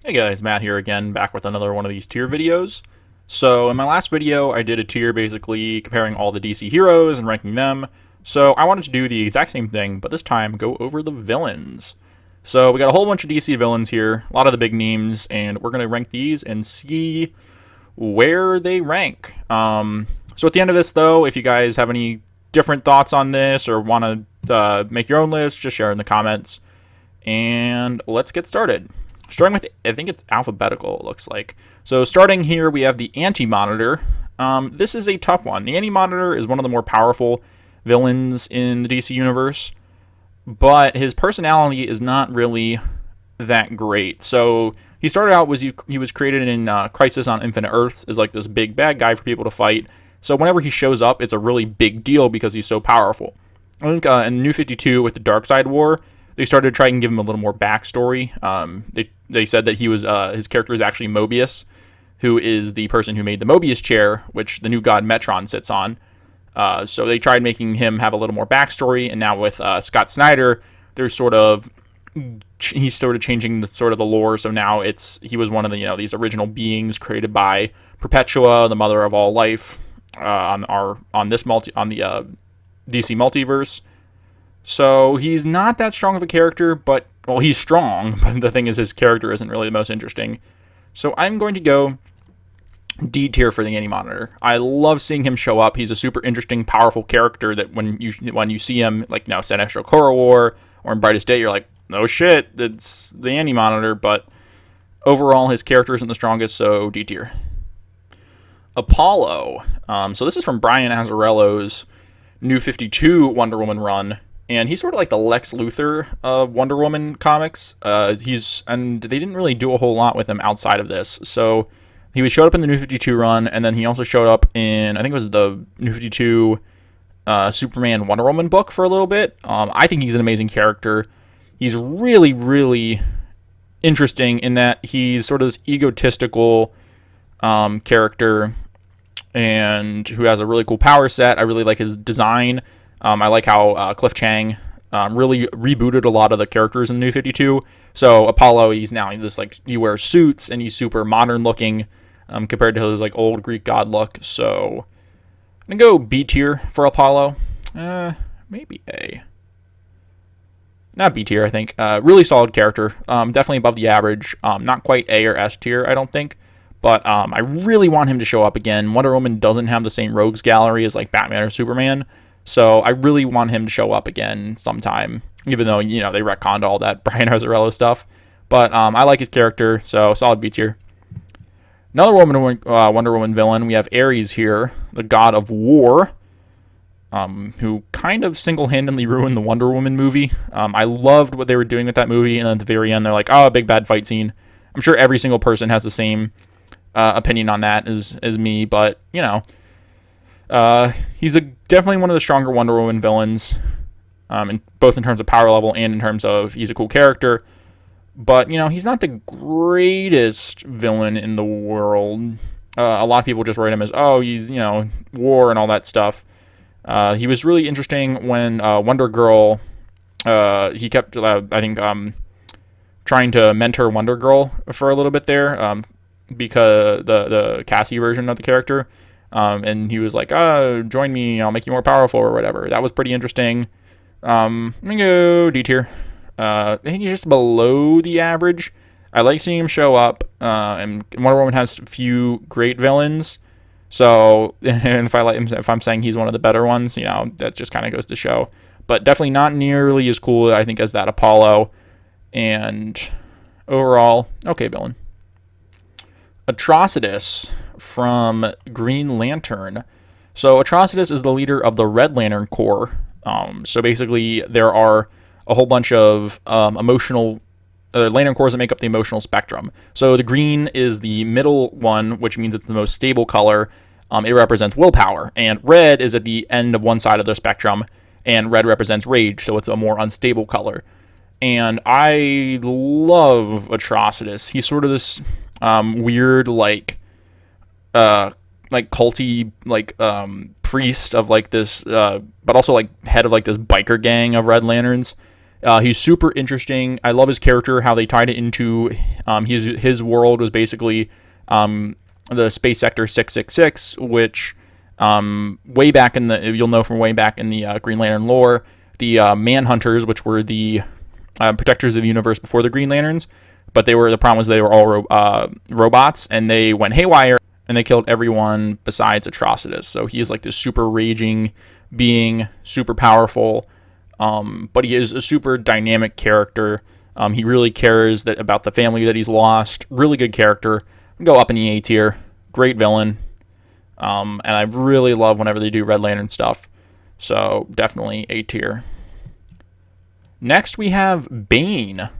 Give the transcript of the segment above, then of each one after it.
Hey guys, Matt here again, back with another one of these tier videos. So in my last video, I did a tier basically comparing all the DC heroes and ranking them. So I wanted to do the exact same thing, but this time go over the villains. So we got a whole bunch of DC villains here, a lot of the big names, and we're going to rank these and see where they rank. So at the end of this though, if you guys have any different thoughts on this or want to make your own list, just share in the comments. And let's get started. Starting with, I think it's alphabetical, it looks like. So starting here, we have the Anti-Monitor. This is a tough one. The Anti-Monitor is one of the more powerful villains in the DC universe, but his personality is not really that great. So he started out, he was created in Crisis on Infinite Earths as like this big bad guy for people to fight. So whenever he shows up, it's a really big deal because he's so powerful. I think in New 52 with the Darkseid War, they started to try and give him a little more backstory. They said that he was his character is actually Mobius, who is the person who made the Mobius chair, which the new god Metron sits on. So they tried making him have a little more backstory, and now with Scott Snyder, he's sort of changing the lore. So now he was one of the these original beings created by Perpetua, the mother of all life, on the DC multiverse. So he's not that strong of a character, but, well, he's strong, but the thing is his character isn't really the most interesting. So I'm going to go D tier for the Anti-Monitor. I love seeing him show up. He's a super interesting, powerful character that when you see him, like now Sinestro Corps War or in Brightest Day, you're like, no shit, it's the Anti-Monitor, but overall his character isn't the strongest, so D tier. Apollo. So this is from Brian Azzarello's New 52 Wonder Woman run. And he's sort of like the Lex Luthor of Wonder Woman comics. And they didn't really do a whole lot with him outside of this. So he showed up in the New 52 run, and then he also showed up in, I think it was the New 52 Superman Wonder Woman book for a little bit. I think he's an amazing character. He's really, really interesting in that he's sort of this egotistical character and who has a really cool power set. I really like his design. I like how Cliff Chang really rebooted a lot of the characters in the New 52. So Apollo, he's just like, he wears suits and he's super modern looking compared to his like old Greek god look. So I'm gonna go B tier for Apollo. Maybe A. Not B tier, I think. Really solid character. Definitely above the average. Not quite A or S tier, I don't think. But I really want him to show up again. Wonder Woman doesn't have the same rogues gallery as like Batman or Superman. So I really want him to show up again sometime, even though, they retconned all that Brian Azzarello stuff. But I like his character, so solid B tier. Another Wonder Woman villain, we have Ares here, the god of war, who kind of single-handedly ruined the Wonder Woman movie. I loved what they were doing with that movie, and then at the very end, they're like, oh, a big bad fight scene. I'm sure every single person has the same opinion on that as me, but, he's definitely one of the stronger Wonder Woman villains, both in terms of power level and in terms of he's a cool character. But, he's not the greatest villain in the world. A lot of people just write him as, oh, he's, war and all that stuff. He was really interesting when Wonder Girl, he kept, I think, trying to mentor Wonder Girl for a little bit there, because the Cassie version of the character. And he was like, join me, I'll make you more powerful or whatever. That was pretty interesting. I'm going to go D tier. I think he's just below the average. I like seeing him show up. And Wonder Woman has a few great villains. So, and if I'm saying he's one of the better ones, that just kind of goes to show. But definitely not nearly as cool, I think, as that Apollo. And overall, okay villain. Atrocitus from Green Lantern. So Atrocitus is the leader of the Red Lantern Corps. So basically, there are a whole bunch of emotional Lantern Corps that make up the emotional spectrum. So the green is the middle one, which means it's the most stable color. It represents willpower. And red is at the end of one side of the spectrum, and red represents rage, so it's a more unstable color. And I love Atrocitus. He's sort of this weird, like culty, priest of like this, but also like head of like this biker gang of Red Lanterns. He's super interesting. I love his character, how they tied it into his world was basically the Space Sector 666, which way back in the, you'll know from way back in the Green Lantern lore, the Manhunters, which were the protectors of the universe before the Green Lanterns, but the problem was they were all robots, and they went haywire, and they killed everyone besides Atrocitus. So he is like this super raging being, super powerful, but he is a super dynamic character. He really cares about the family that he's lost. Really good character. Go up in the A tier. Great villain. And I really love whenever they do Red Lantern stuff. So definitely A tier. Next we have Bane,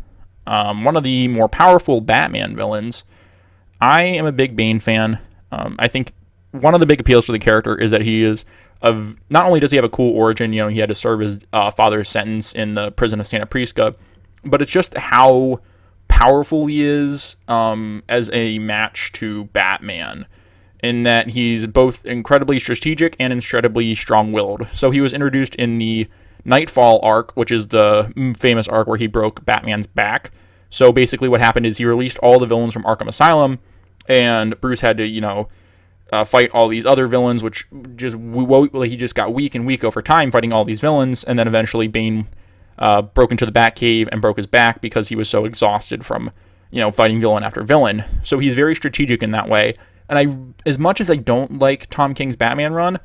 one of the more powerful Batman villains. I am a big Bane fan. I think one of the big appeals for the character is that he is not only does he have a cool origin, he had to serve his father's sentence in the prison of Santa Prisca, but it's just how powerful he is as a match to Batman, in that he's both incredibly strategic and incredibly strong-willed. So he was introduced in the Nightfall arc, which is the famous arc where he broke Batman's back. So basically what happened is he released all the villains from Arkham Asylum, and Bruce had to, fight all these other villains, which he just got weak and weak over time fighting all these villains, and then eventually Bane broke into the Batcave and broke his back because he was so exhausted from, fighting villain after villain. So he's very strategic in that way. And as much as I don't like Tom King's Batman run,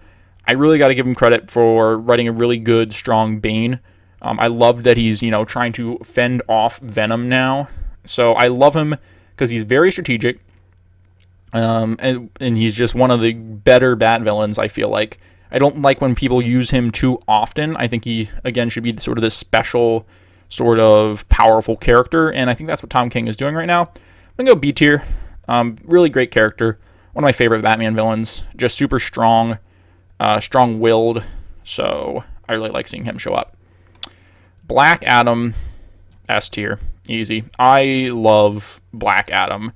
I really got to give him credit for writing a really good, strong Bane. I love that he's, trying to fend off Venom now. So I love him because he's very strategic. And he's just one of the better Bat villains, I feel like. I don't like when people use him too often. I think he, again, should be sort of this special, sort of powerful character, and I think that's what Tom King is doing right now. I'm going to go B tier. Really great character. One of my favorite Batman villains. Just super strong, strong-willed, so I really like seeing him show up. Black Adam, S tier. Easy. I love Black Adam.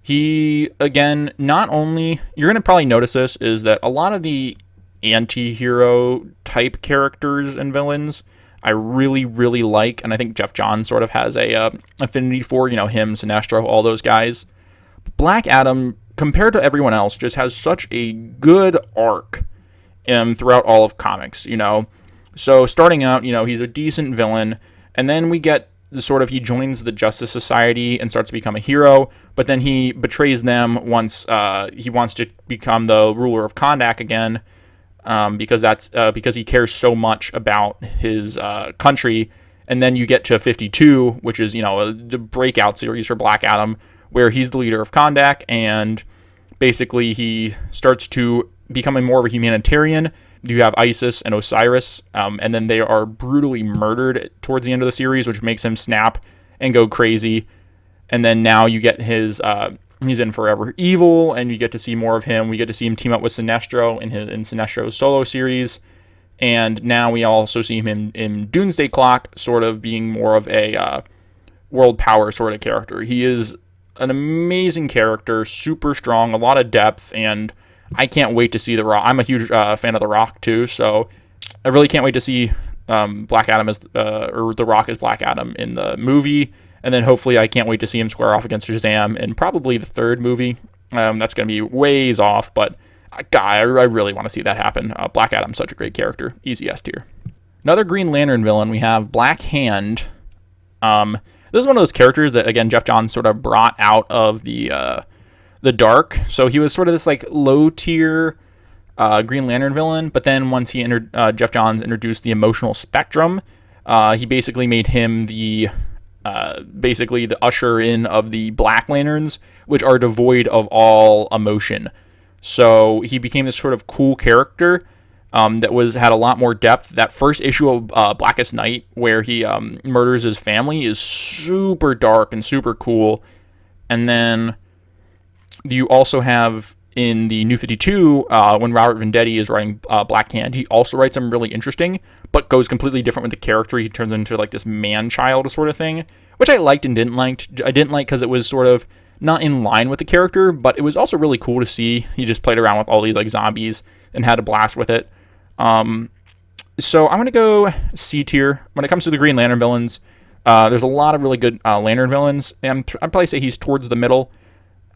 He, again, not only, you're going to probably notice this, is that a lot of the anti-hero type characters and villains I really, really like, and I think Jeff Johns sort of has a affinity for, him, Sinestro, all those guys. Black Adam, compared to everyone else, just has such a good arc throughout all of comics, So starting out, he's a decent villain, and then we get he joins the Justice Society and starts to become a hero, but then he betrays them once he wants to become the ruler of Kondak again, because he cares so much about his country. And then you get to 52, which is the breakout series for Black Adam, where he's the leader of Kondak, and basically he starts to becoming more of a humanitarian. You have Isis and Osiris, and then they are brutally murdered towards the end of the series, which makes him snap and go crazy. And then now you get he's in Forever Evil, and you get to see more of him. We get to see him team up with Sinestro in Sinestro's solo series. And now we also see him in Doomsday Clock, sort of being more of a world power sort of character. He is an amazing character, super strong, a lot of depth, and I can't wait to see The Rock. I'm a huge fan of The Rock, too, so I really can't wait to see Black Adam or The Rock as Black Adam in the movie, and then hopefully I can't wait to see him square off against Shazam in probably the third movie. That's going to be ways off, but I really want to see that happen. Black Adam's such a great character. Easy S tier. Another Green Lantern villain, we have Black Hand. This is one of those characters that, again, Jeff Johns sort of brought out of the dark. So he was sort of this low tier Green Lantern villain, but then once Jeff Johns introduced the emotional spectrum, he basically made him the usher in of the Black Lanterns, which are devoid of all emotion. So he became this sort of cool character that had a lot more depth. That first issue of Blackest Night, where he murders his family, is super dark and super cool. And then you also have in the New 52, when Robert Venditti is writing Black Hand, he also writes them really interesting, but goes completely different with the character. He turns into this man-child sort of thing, which I liked and didn't like. I didn't like because it was sort of not in line with the character, but it was also really cool to see. He just played around with all these zombies and had a blast with it. So I'm going to go C tier. When it comes to the Green Lantern villains, there's a lot of really good Lantern villains. And I'd probably say he's towards the middle.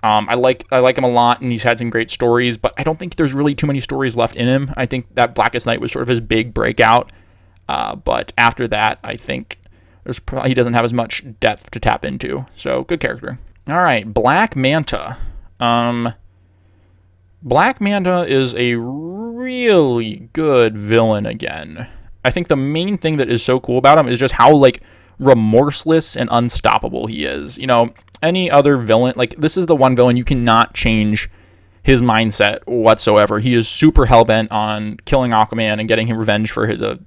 I like him a lot, and he's had some great stories, but I don't think there's really too many stories left in him. I think that Blackest Night was sort of his big breakout. But after that, I think he doesn't have as much depth to tap into. So, good character. All right, Black Manta. Black Manta is a really good villain again. I think the main thing that is so cool about him is just how, like, remorseless and unstoppable he is. You know, any other villain, like, this is the one villain you cannot change his mindset whatsoever. He is super hell-bent on killing Aquaman and getting him revenge for the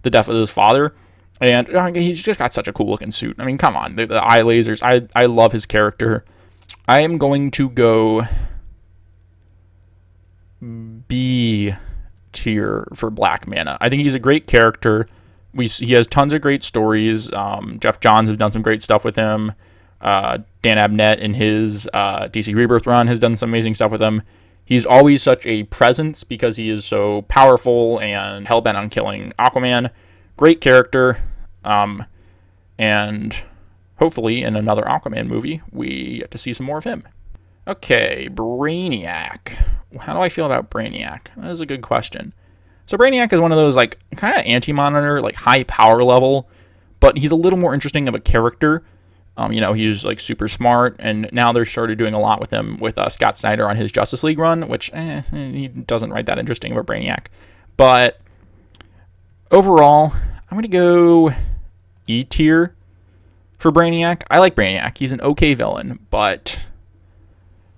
death of his father. And he's just got such a cool-looking suit. I mean, come on. The eye lasers. I love his character. I am going to go B tier for Black Manta. I think he's a great character. He has tons of great stories. Jeff Johns has done some great stuff with him. Dan Abnett in his DC Rebirth run has done some amazing stuff with him. He's always such a presence because he is so powerful and hell-bent on killing Aquaman. Great character. And hopefully in another Aquaman movie, we get to see some more of him. Okay, Brainiac. How do I feel about Brainiac? That is a good question. So Brainiac is one of those, like, kind of anti-monitor, like, high power level, but he's a little more interesting of a character. You know, he's, like, super smart, and now they're started doing a lot with him with Scott Snyder on his Justice League run, which, he doesn't write that interesting of a Brainiac. But overall, I'm going to go E tier for Brainiac. I like Brainiac. He's an okay villain, but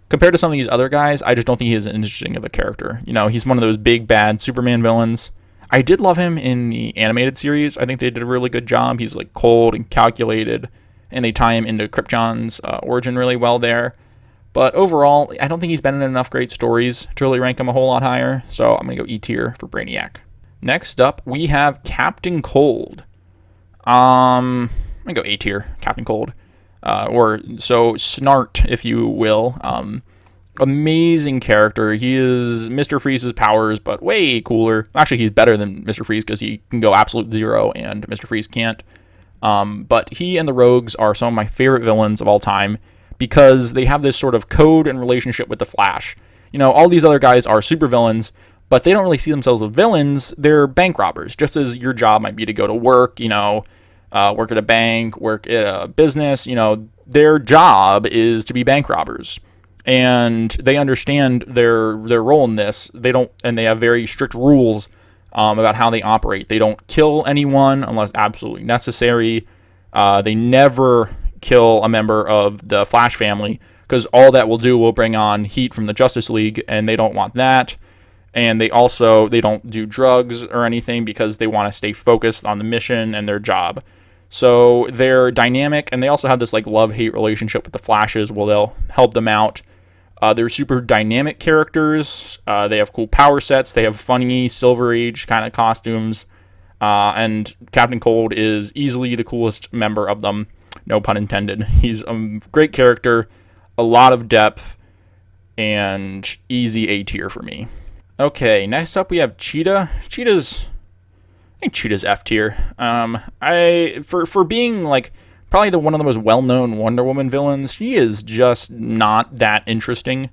compared to some of these other guys, I just don't think he's interesting of a character. You know, he's one of those big, bad Superman villains. I did love him in the animated series. I think they did a really good job. He's, like, cold and calculated, and they tie him into Krypton's origin really well there. But overall, I don't think he's been in enough great stories to really rank him a whole lot higher, so I'm going to go E tier for Brainiac. Next up, we have Captain Cold. I'm going to go A tier, Captain Cold. Or so Snart, if you will. Amazing character. He is Mr. Freeze's powers, but way cooler. Actually, he's better than Mr. Freeze because he can go absolute zero and Mr. Freeze can't. But he and the Rogues are some of my favorite villains of all time because they have this sort of code and relationship with the Flash. You know, all these other guys are supervillains, but they don't really see themselves as villains. They're bank robbers, just as your job might be to go to work, you know, work at a bank, work at a business. You know, their job is to be bank robbers, and they understand their role in this. They don't, and they have very strict rules about how they operate. They don't kill anyone unless absolutely necessary. They never kill a member of the Flash family because all that will bring on heat from the Justice League, and they don't want that. And they don't do drugs or anything because they want to stay focused on the mission and their job. So they're dynamic, and they also have this, like, love-hate relationship with the Flashes where they'll help them out. They're super dynamic characters. They have cool power sets. They have funny Silver Age kind of costumes. And Captain Cold is easily the coolest member of them. No pun intended. He's a great character, a lot of depth, and easy A tier for me. Okay, next up we have Cheetah. I think Cheetah's F tier. For being, like, probably one of the most well-known Wonder Woman villains, she is just not that interesting.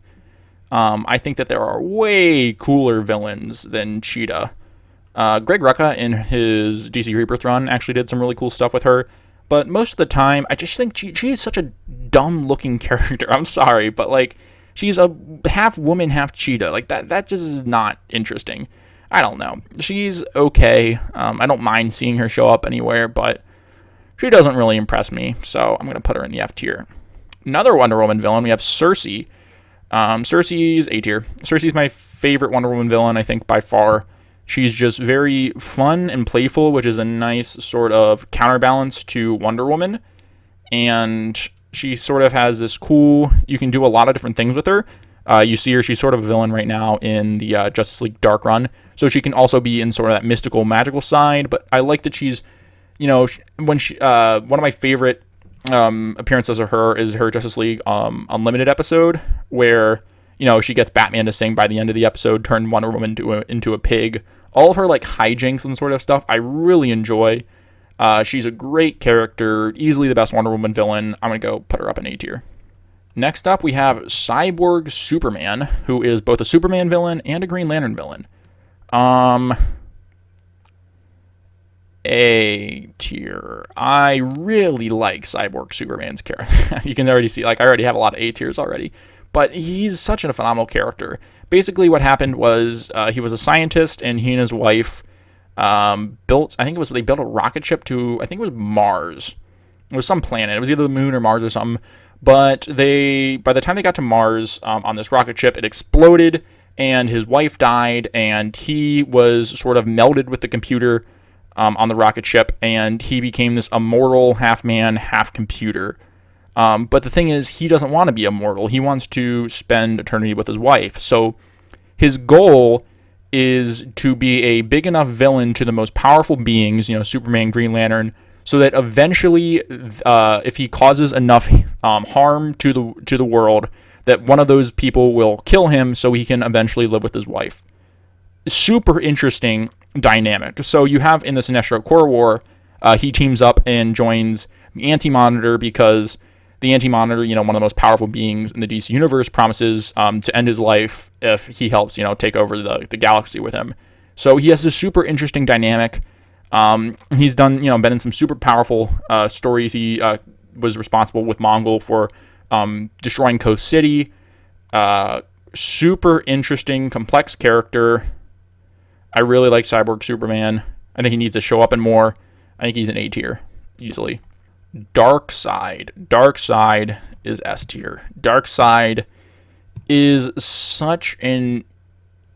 I think that there are way cooler villains than Cheetah. Greg Rucka in his DC Rebirth run actually did some really cool stuff with her, but most of the time, I just think she is such a dumb-looking character. I'm sorry, but, like, she's a half woman, half cheetah. Like, that just is not interesting. I don't know. She's okay. I don't mind seeing her show up anywhere, but she doesn't really impress me, so I'm going to put her in the F tier. Another Wonder Woman villain, we have Cersei. Cersei's A tier. Cersei's my favorite Wonder Woman villain, I think, by far. She's just very fun and playful, which is a nice sort of counterbalance to Wonder Woman. And she sort of has this cool, you can do a lot of different things with her. You see her, she's sort of a villain right now in the Justice League Dark Run. So she can also be in sort of that mystical, magical side. But I like that she's, you know, one of my favorite appearances of her is her Justice League Unlimited episode, where, you know, she gets Batman to sing by the end of the episode, turn Wonder Woman into a pig All of her like hijinks and sort of stuff I really enjoy. She's a great character, easily the best Wonder Woman villain. I'm going to go put her up in A tier. Next up, we have Cyborg Superman, who is both a Superman villain and a Green Lantern villain. A tier. I really like Cyborg Superman's character. You can already see, like, I already have a lot of A tiers already. But he's such a phenomenal character. Basically, what happened was he was a scientist, and he and his wife built, I think it was, they built a rocket ship to, I think it was Mars. It was some planet. It was either the moon or Mars or something. But by the time they got to Mars on this rocket ship, it exploded, and his wife died, and he was sort of melded with the computer on the rocket ship, and he became this immortal, half-man, half-computer. But the thing is, he doesn't want to be immortal. He wants to spend eternity with his wife. So his goal is to be a big enough villain to the most powerful beings, Superman, Green Lantern, so that eventually, if he causes enough harm to the world, that one of those people will kill him so he can eventually live with his wife. Super interesting dynamic. So you have in the Sinestro Corps War, he teams up and joins the Anti-Monitor because the Anti-Monitor, one of the most powerful beings in the DC Universe, promises to end his life if he helps, take over the galaxy with him. So he has this super interesting dynamic. He's done, been in some super powerful stories. He was responsible with Mongol for destroying Coast City. Super interesting, complex character. I really like Cyborg Superman. I think he needs to show up in more. I think he's an A tier, easily. Darkseid. Darkseid is S tier. Darkseid is such an...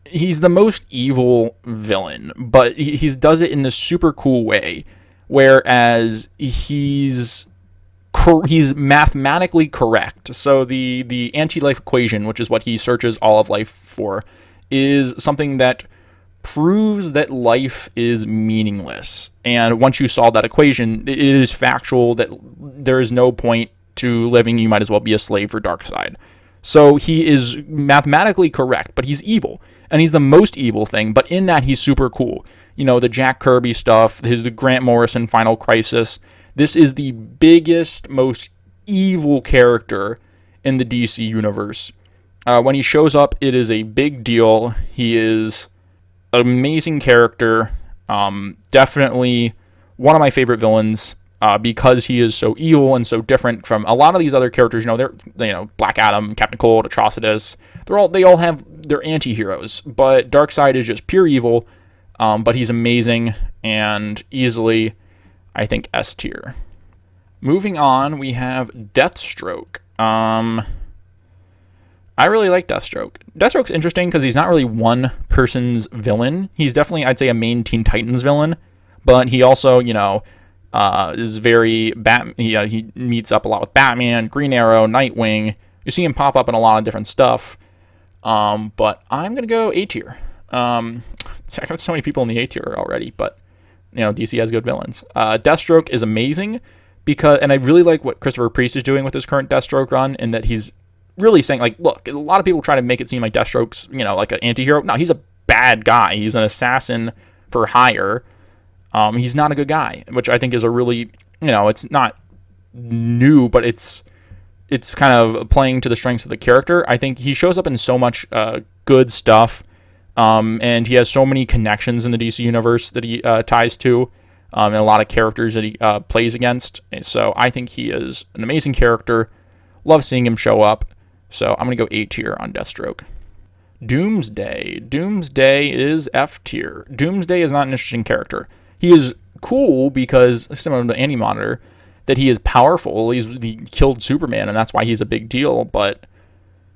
He's the most evil villain, but he does it in this super cool way, whereas he's mathematically correct. So the anti-life equation, which is what he searches all of life for, is something that proves that life is meaningless. And once you solve that equation, it is factual that there is no point to living. You might as well be a slave for Darkseid. So he is mathematically correct, but he's evil. And he's the most evil thing, but in that he's super cool. The Jack Kirby stuff, the Grant Morrison Final Crisis. This is the biggest, most evil character in the DC universe. When he shows up, it is a big deal. He is an amazing character. Definitely one of my favorite villains because he is so evil and so different from a lot of these other characters. They're Black Adam, Captain Cold, Atrocitus. They all have their anti-heroes, but Darkseid is just pure evil. But he's amazing and easily, I think, S tier. Moving on, we have Deathstroke. I really like Deathstroke. Deathstroke's interesting because he's not really one person's villain. He's definitely, I'd say, a main Teen Titans villain, but he also, is very he meets up a lot with Batman, Green Arrow, Nightwing. You see him pop up in a lot of different stuff. But I'm gonna go A tier. I have so many people in the A tier already, but DC has good villains. Deathstroke is amazing and I really like what Christopher Priest is doing with his current Deathstroke run, in that he's really saying, like, look, a lot of people try to make it seem like Deathstroke's, like an anti-hero. No, he's a bad guy. He's an assassin for hire. He's not a good guy, which I think is a really, it's not new, but it's kind of playing to the strengths of the character. I think he shows up in so much good stuff, and he has so many connections in the DC universe that he ties to, and a lot of characters that he plays against. So I think he is an amazing character. Love seeing him show up. So I'm going to go A tier on Deathstroke. Doomsday. Doomsday is F tier. Doomsday is not an interesting character. He is cool because, similar to Anti-Monitor, that he is powerful. He killed Superman, and that's why he's a big deal, but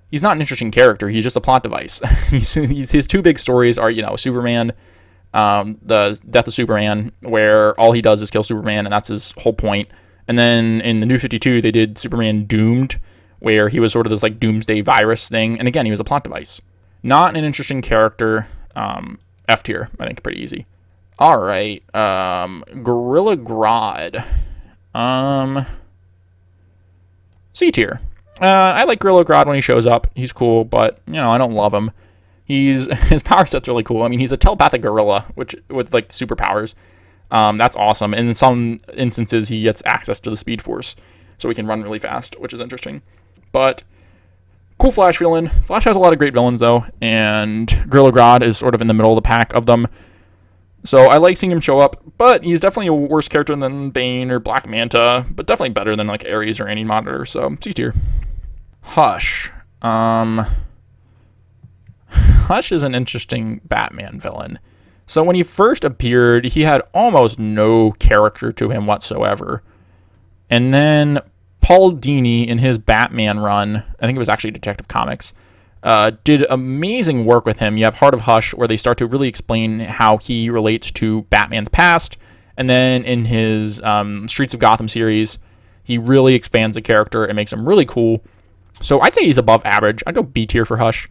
he's not an interesting character. He's just a plot device. His two big stories are, Superman, the Death of Superman, where all he does is kill Superman, and that's his whole point. And then in the New 52, they did Superman Doomed, where he was sort of this like doomsday virus thing. And again, he was a plot device. Not an interesting character. F tier, I think, pretty easy. All right. Gorilla Grodd. C tier. I like Gorilla Grodd when he shows up. He's cool, but, I don't love him. His power set's really cool. I mean, he's a telepathic gorilla, which with like superpowers. That's awesome. And in some instances, he gets access to the Speed Force, so he can run really fast, which is interesting. But cool Flash villain. Flash has a lot of great villains though, and Gorilla Grodd is sort of in the middle of the pack of them. So I like seeing him show up, but he's definitely a worse character than Bane or Black Manta, but definitely better than like Ares or Any Monitor. So C tier. Hush. Hush is an interesting Batman villain. So when he first appeared, he had almost no character to him whatsoever. And then Paul Dini in his Batman run, I think it was actually Detective Comics, did amazing work with him. You have Heart of Hush, where they start to really explain how he relates to Batman's past. And then in his Streets of Gotham series, he really expands the character and makes him really cool. So I'd say he's above average. I'd go B tier for Hush.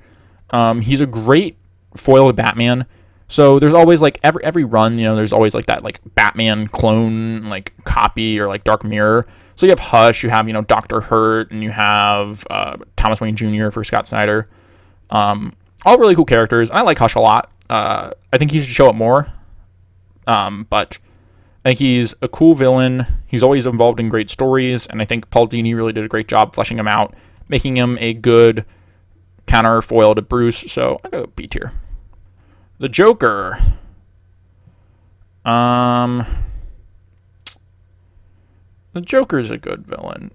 He's a great foil to Batman. So there's always like every run, there's always like that like Batman clone like copy or like Dark Mirror. So you have Hush, you have Dr. Hurt, and you have Thomas Wayne Jr. for Scott Snyder. All really cool characters. I like Hush a lot. I think he should show up more. But I think he's a cool villain. He's always involved in great stories, and I think Paul Dini really did a great job fleshing him out, making him a good counter foil to Bruce. So I go B tier. The Joker. The Joker's a good villain.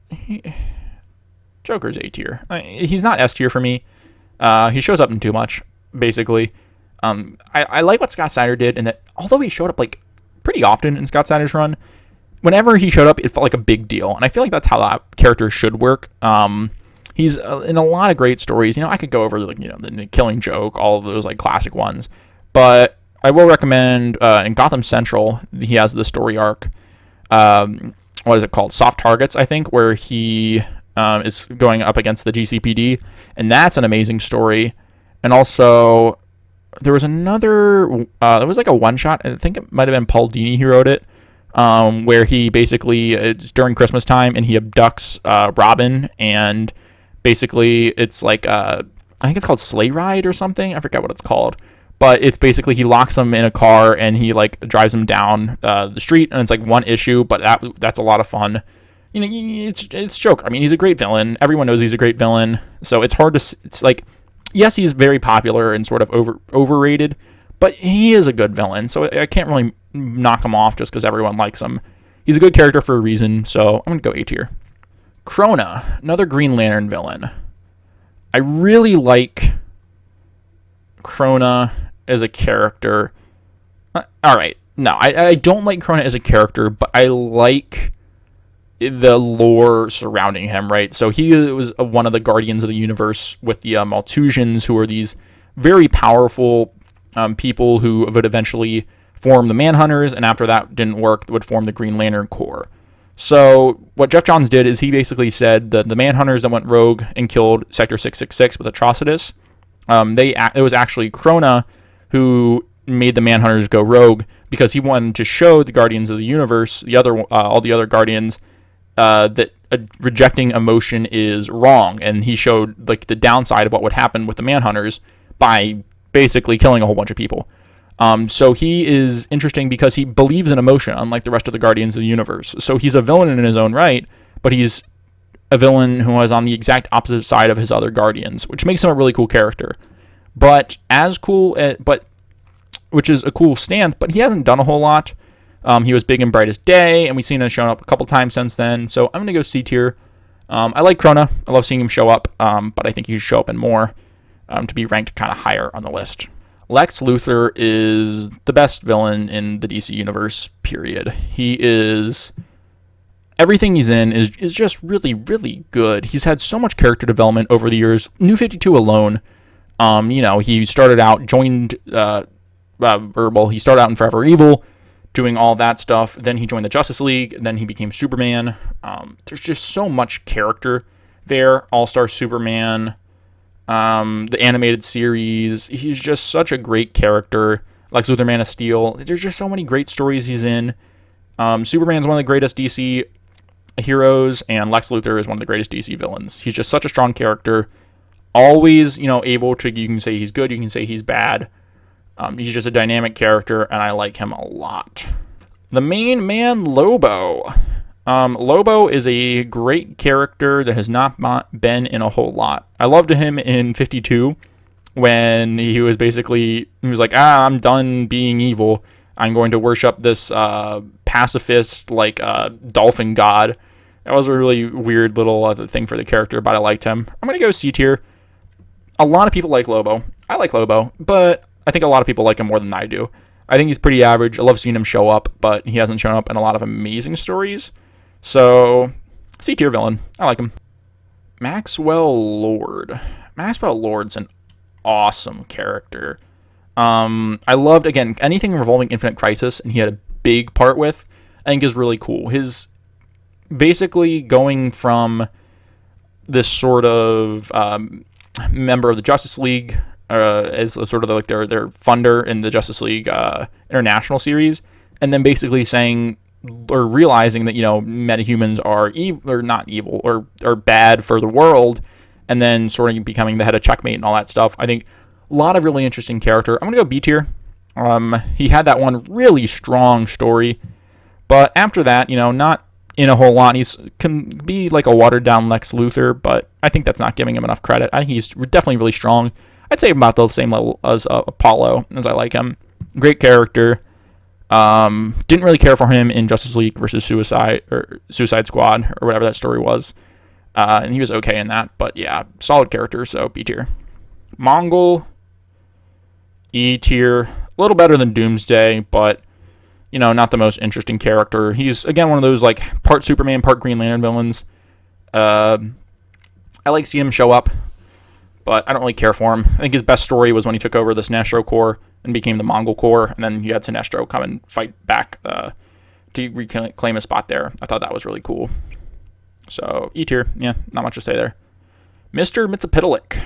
Joker's A tier. He's not S tier for me. He shows up in too much, basically. I like what Scott Snyder did, and that although he showed up like pretty often in Scott Snyder's run, whenever he showed up, it felt like a big deal, and I feel like that's how that character should work. He's in a lot of great stories. I could go over like the Killing Joke, all of those like classic ones, but I will recommend in Gotham Central he has the story arc. What is it called? Soft Targets, I think, where he is going up against the GCPD, and that's an amazing story. And also, there was another, there was like a one-shot, I think it might have been Paul Dini who wrote it, where he basically, it's during Christmas time, and he abducts Robin, and basically it's like, I think it's called Sleigh Ride or something, I forget what it's called. But it's basically he locks him in a car and he like drives him down the street, and it's like one issue, but that's a lot of fun. It's Joker. I mean, he's a great villain. Everyone knows he's a great villain, so it's hard to. It's like, yes, he's very popular and sort of overrated, but he is a good villain. So I can't really knock him off just because everyone likes him. He's a good character for a reason. So I'm gonna go A tier. Krona, another Green Lantern villain. I really like Krona as a character. All right, no, I don't like Krona as a character, but I like the lore surrounding him, right? So he was one of the Guardians of the Universe with the Maltusians, who are these very powerful people who would eventually form the Manhunters, and after that didn't work, would form the Green Lantern Corps. So what Jeff Johns did is he basically said that the Manhunters that went rogue and killed Sector 666 with Atrocitus, it was actually Krona who made the Manhunters go rogue, because he wanted to show the Guardians of the Universe, all the other Guardians, that rejecting emotion is wrong, and he showed like the downside of what would happen with the Manhunters by basically killing a whole bunch of people. So he is interesting because he believes in emotion, unlike the rest of the Guardians of the Universe. So he's a villain in his own right, but he's a villain who is on the exact opposite side of his other Guardians, which makes him a really cool character. But which is a cool stance, but he hasn't done a whole lot. He was big in Brightest Day, and we've seen him show up a couple times since then. So I'm going to go C tier. I like Krona. I love seeing him show up, but I think he should show up in more to be ranked kind of higher on the list. Lex Luthor is the best villain in the DC Universe, period. He is... Everything he's in is just really, really good. He's had so much character development over the years. New 52 alone, he started out, he started out in Forever Evil, doing all that stuff. Then he joined the Justice League. Then he became Superman. There's just so much character there. All-Star Superman, the animated series. He's just such a great character. Lex Luthor, Man of Steel. There's just so many great stories he's in. Superman's one of the greatest DC heroes, and Lex Luthor is one of the greatest DC villains. He's just such a strong character. Always, able to, you can say he's good, you can say he's bad. He's just a dynamic character, and I like him a lot. The main man, Lobo. Lobo is a great character that has not been in a whole lot. I loved him in 52 when he was like, I'm done being evil. I'm going to worship this pacifist, dolphin god. That was a really weird little thing for the character, but I liked him. I'm going to go C tier. A lot of people like Lobo. I like Lobo, but I think a lot of people like him more than I do. I think he's pretty average. I love seeing him show up, but he hasn't shown up in a lot of amazing stories. So, C tier villain. I like him. Maxwell Lord. Maxwell Lord's an awesome character. I loved, again, anything revolving Infinite Crisis, and he had a big part with, I think is really cool. His basically going from this sort of member of the Justice League as sort of their funder in the Justice League International series, and then basically saying or realizing that metahumans are evil or not evil or are bad for the world, and then sort of becoming the head of Checkmate and all that stuff. I think a lot of really interesting character. I'm gonna go B tier. He had that one really strong story, but after that, not in a whole lot. He's can be like a watered down Lex Luthor, but I think that's not giving him enough credit. I think he's definitely really strong. I'd say about the same level as Apollo, as I like him. Great character. Didn't really care for him in Justice League versus Suicide Squad or whatever that story was. And he was okay in that, but yeah, solid character, so B tier. Mongol, E tier. A little better than Doomsday, but not the most interesting character. He's, again, one of those, part Superman, part Green Lantern villains. I like seeing him show up, but I don't really care for him. I think his best story was when he took over the Sinestro Corps and became the Mongol Corps, and then you had Sinestro come and fight back to reclaim a spot there. I thought that was really cool. So, E tier. Yeah, not much to say there. Mr. Mitsapitlik.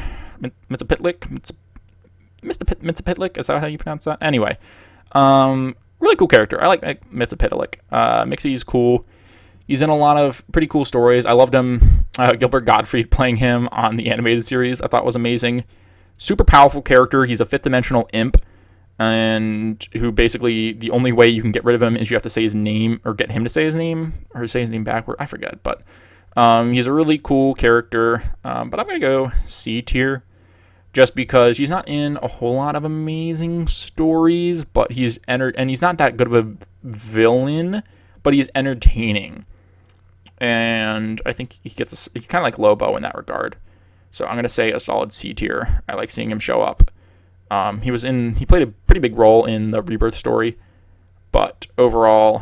Mitsapitlik? Is that how you pronounce that? Anyway. Really cool character. I like Mitsapitlik. Mixie's cool. He's in a lot of pretty cool stories. I loved him. Gilbert Gottfried playing him on the animated series I thought was amazing. Super powerful character. He's a fifth dimensional imp, and who basically the only way you can get rid of him is you have to say his name or get him to say his name or say his name backward. I forget, but he's a really cool character. But I'm going to go C tier. Just because he's not in a whole lot of amazing stories, but he's and he's not that good of a villain, but he's entertaining. And I think he's kind of like Lobo in that regard. So I'm gonna say a solid C tier. I like seeing him show up. He played a pretty big role in the Rebirth story, but overall,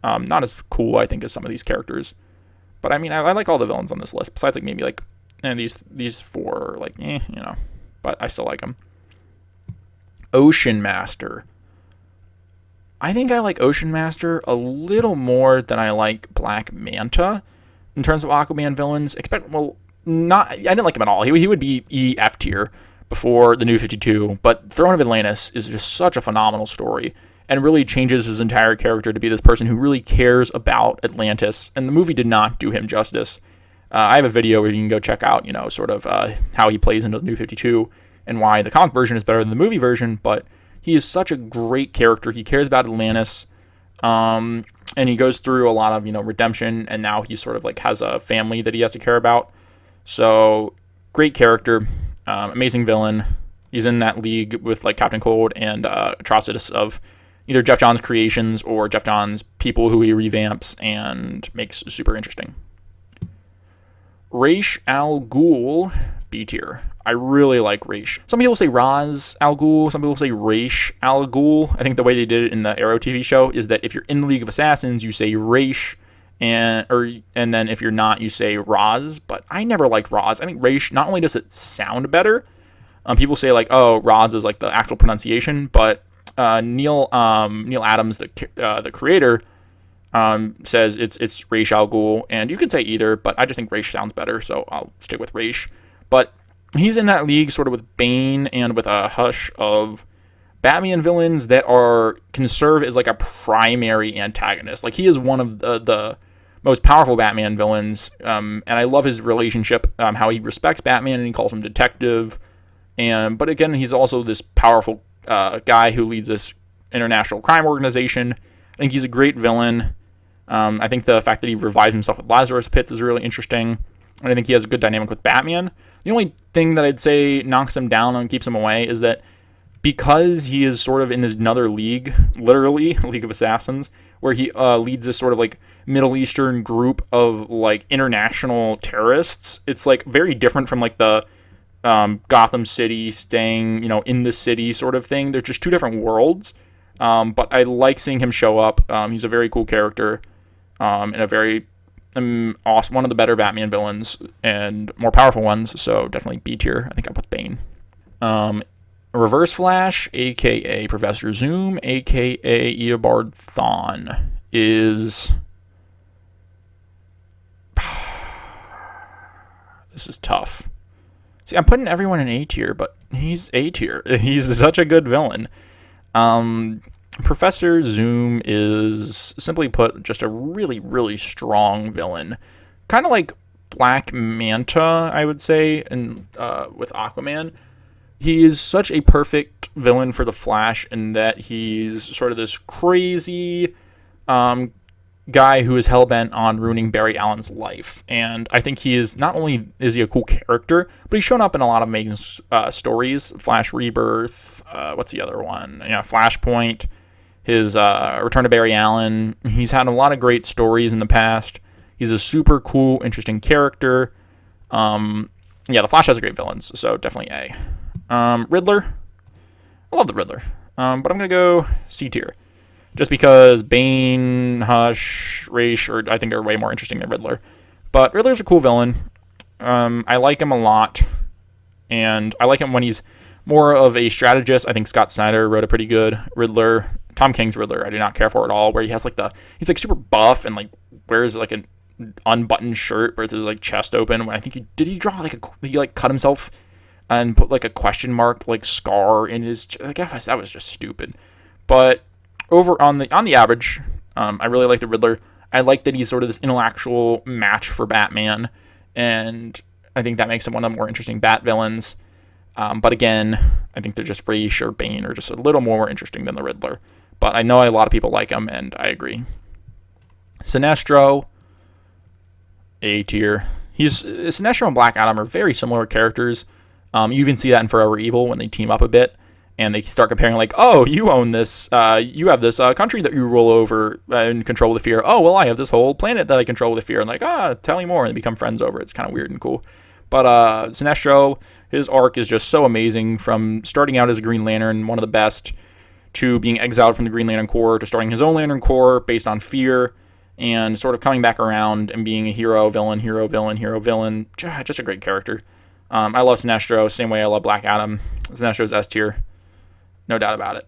not as cool I think as some of these characters. But I mean, I like all the villains on this list. Besides, maybe and these four are but I still like them. Ocean Master. I think I like Ocean Master a little more than I like Black Manta in terms of Aquaman villains. I didn't like him at all. He would be EF tier before the New 52, but Throne of Atlantis is just such a phenomenal story and really changes his entire character to be this person who really cares about Atlantis, and the movie did not do him justice. I have a video where you can go check out, how he plays into the New 52 and why the comic version is better than the movie version, but he is such a great character. He cares about Atlantis, and he goes through a lot of, redemption, and now he sort of, has a family that he has to care about. So, great character, amazing villain. He's in that league with, Captain Cold and Atrocitus of either Jeff Johns' creations or Jeff Johns' people who he revamps and makes super interesting. Ra's al Ghul, B tier. I really like Ra's. Some people say Ra's al Ghul. Some people say Ra's al Ghul. I think the way they did it in the Arrow TV show is that if you're in the League of Assassins, you say Ra's, and then if you're not, you say Raz. But I never liked Raz. I think Ra's, not only does it sound better, people say Raz is the actual pronunciation, but Neil Adams, the creator, says it's Ra's al Ghul, and you can say either, but I just think Ra's sounds better, so I'll stick with Ra's. But he's in that league sort of with Bane and with a hush of Batman villains that can serve as a primary antagonist. He is one of the most powerful Batman villains, and I love his relationship, how he respects Batman and he calls him detective. But again, he's also this powerful guy who leads this international crime organization. I think he's a great villain. I think the fact that he revives himself with Lazarus Pits is really interesting. And I think he has a good dynamic with Batman. The only thing that I'd say knocks him down and keeps him away is that because he is sort of in this another league, literally, League of Assassins, where he leads this sort of like Middle Eastern group of like international terrorists, it's like very different from like the Gotham City staying, in the city sort of thing. They're just two different worlds. But I like seeing him show up. He's a very cool character, and a very awesome, one of the better Batman villains and more powerful ones. So definitely B tier. I think I put Bane. Reverse Flash, aka Professor Zoom, aka Eobard Thawne, is... This is tough. See, I'm putting everyone in A tier, but he's A tier. He's such a good villain. Professor Zoom is, simply put, just a really, really strong villain. Kind of like Black Manta, I would say, and with Aquaman. He is such a perfect villain for the Flash in that he's sort of this crazy guy who is hell-bent on ruining Barry Allen's life. And I think he is, not only is he a cool character, but he's shown up in a lot of amazing stories. Flash Rebirth, what's the other one? Flashpoint, his Return to Barry Allen. He's had a lot of great stories in the past. He's a super cool, interesting character. The Flash has great villains, so definitely A. Riddler. I love the Riddler. But I'm going to go C tier. Just because Bane, Hush, Raish, I think are way more interesting than Riddler. But Riddler's a cool villain. I like him a lot. And I like him when he's more of a strategist. I think Scott Snyder wrote a pretty good Riddler. Tom King's Riddler, I do not care for at all. Where he has he's like super buff and like wears like an unbuttoned shirt where there's like chest open. I think he draw he cut himself and put like a question mark like scar in his. That was just stupid. But over on the average, I really like the Riddler. I like that he's sort of this intellectual match for Batman, and I think that makes him one of the more interesting Bat villains. But again, I think they're just Raish or Bane are just a little more interesting than the Riddler. But I know a lot of people like him, and I agree. Sinestro, A tier. Sinestro and Black Adam are very similar characters. You even see that in Forever Evil when they team up a bit and they start comparing like, oh, you own this, you have this country that you rule over and control with fear. Oh, well, I have this whole planet that I control with fear. And like, tell me more. And they become friends over it. It's kind of weird and cool. But Sinestro, his arc is just so amazing, from starting out as a Green Lantern, one of the best, to being exiled from the Green Lantern Corps, to starting his own Lantern Corps based on fear, and sort of coming back around and being a hero, villain, hero, villain, hero, villain. Just a great character. I love Sinestro, same way I love Black Adam. Sinestro's S tier. No doubt about it.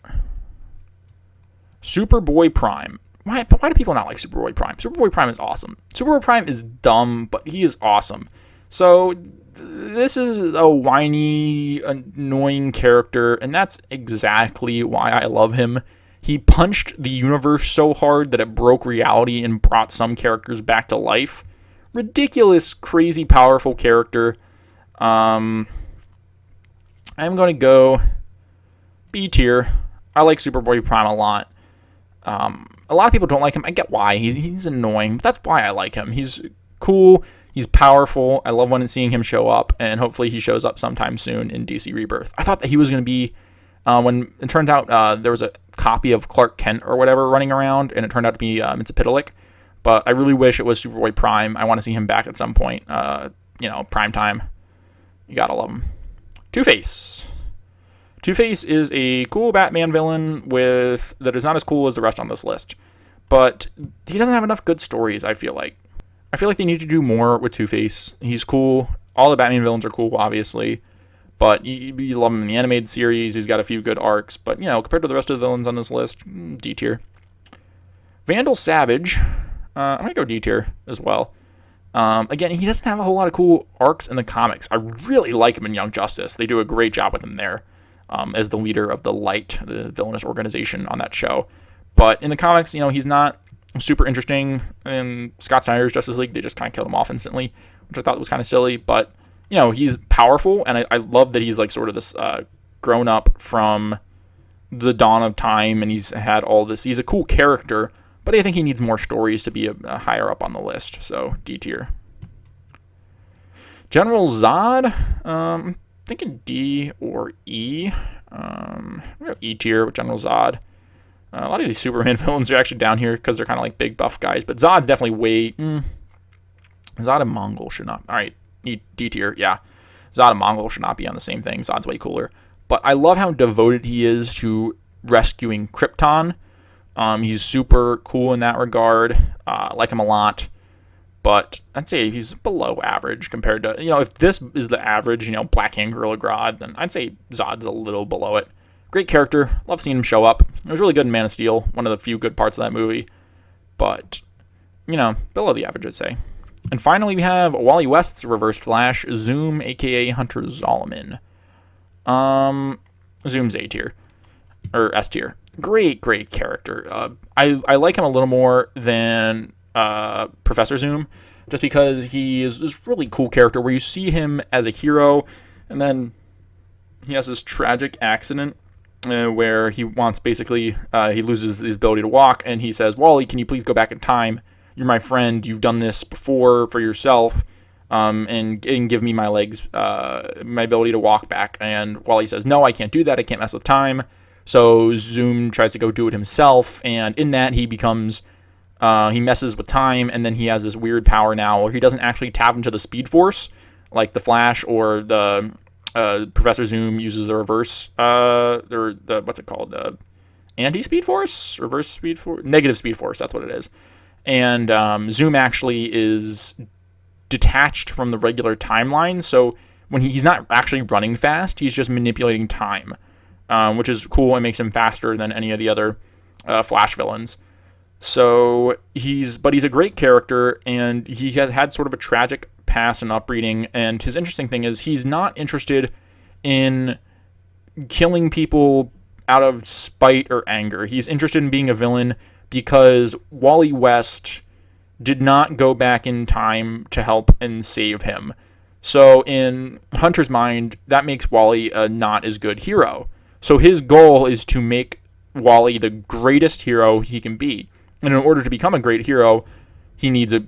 Superboy Prime. Why do people not like Superboy Prime? Superboy Prime is awesome. Superboy Prime is dumb, but he is awesome. So this is a whiny, annoying character, and that's exactly why I love him. He punched the universe so hard that it broke reality and brought some characters back to life. Ridiculous, crazy, powerful character. I'm going to go B tier. I like Superboy Prime a lot. A lot of people don't like him. I get why. He's annoying, but that's why I like him. He's cool. He's powerful. I love seeing him show up, and hopefully he shows up sometime soon in DC Rebirth. I thought that he was going to be, when it turned out there was a copy of Clark Kent or whatever running around, and it turned out to be Mitsapitalik. But I really wish it was Superboy Prime. I want to see him back at some point. Prime time. You gotta love him. Two-Face. Two-Face is a cool Batman villain that is not as cool as the rest on this list. But he doesn't have enough good stories, I feel like. I feel like they need to do more with Two-Face. He's cool. All the Batman villains are cool, obviously. But you love him in the animated series. He's got a few good arcs. But, compared to the rest of the villains on this list, D tier. Vandal Savage. I'm going to go D tier as well. Again, he doesn't have a whole lot of cool arcs in the comics. I really like him in Young Justice. They do a great job with him there as the leader of the Light, the villainous organization on that show. But in the comics, he's not super interesting. In Scott Snyder's Justice League, they just kind of killed him off instantly, which I thought was kind of silly. But he's powerful, and I love that he's like sort of this grown up from the dawn of time, and he's had all this. He's a cool character, but I think he needs more stories to be a higher up on the list. So D tier. General Zod, I'm thinking D or E. We have E tier with General Zod. A lot of these Superman villains are actually down here because they're kind of like big buff guys, but Zod's definitely way. Zod and Mongol should not. All right, D tier, yeah. Zod and Mongol should not be on the same thing. Zod's way cooler. But I love how devoted he is to rescuing Krypton. He's super cool in that regard. I like him a lot. But I'd say he's below average compared to, if this is the average, Black Hand Gorilla Grodd, then I'd say Zod's a little below it. Great character. Love seeing him show up. It was really good in Man of Steel. One of the few good parts of that movie. But, below the average, I'd say. And finally, we have Wally West's Reverse Flash, Zoom, a.k.a. Hunter Zolomon. Zoom's A tier. Or S tier. Great character. I like him a little more than Professor Zoom, just because he is this really cool character where you see him as a hero, and then he has this tragic accident where he wants basically he loses his ability to walk, and he says, Wally, can you please go back in time? You're my friend. You've done this before for yourself, and give me my legs, my ability to walk back. And Wally says, no, I can't do that. I can't mess with time. So Zoom tries to go do it himself, and in that he becomes he messes with time, and then he has this weird power now where he doesn't actually tap into the Speed Force like the Flash or the Professor Zoom uses the reverse, what's it called? The anti-Speed Force? Reverse Speed Force? Negative Speed Force, that's what it is. And Zoom actually is detached from the regular timeline, so when he's not actually running fast, he's just manipulating time, which is cool and makes him faster than any of the other Flash villains. So he's a great character, and he had sort of a tragic past and upbringing, and his interesting thing is he's not interested in killing people out of spite or anger. He's interested in being a villain because Wally West did not go back in time to help and save him. So in Hunter's mind, that makes Wally a not as good hero. So his goal is to make Wally the greatest hero he can be. And in order to become a great hero, he needs a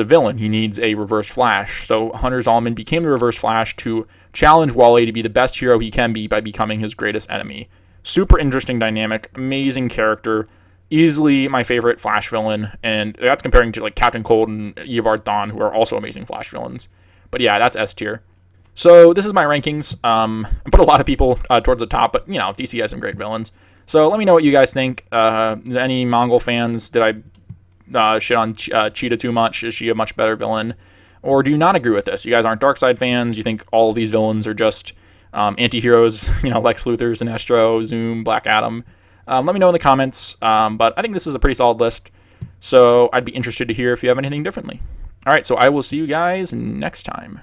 villain. He needs a Reverse Flash. So Hunter Zolomon became the Reverse Flash to challenge Wally to be the best hero he can be by becoming his greatest enemy. Super interesting dynamic, amazing character, easily my favorite Flash villain, and that's comparing to like Captain Cold and Eobard Thawne, who are also amazing Flash villains. But yeah, that's S tier. So this is my rankings. I put a lot of people towards the top, but DC has some great villains. So let me know what you guys think. Any Mongol fans? Did I shit on Cheetah too much? Is she a much better villain? Or do you not agree with this? You guys aren't Darkseid fans? You think all of these villains are just anti-heroes? Lex Luthor, Sinestro, Zoom, Black Adam. Let me know in the comments. But I think this is a pretty solid list. So I'd be interested to hear if you have anything differently. All right, so I will see you guys next time.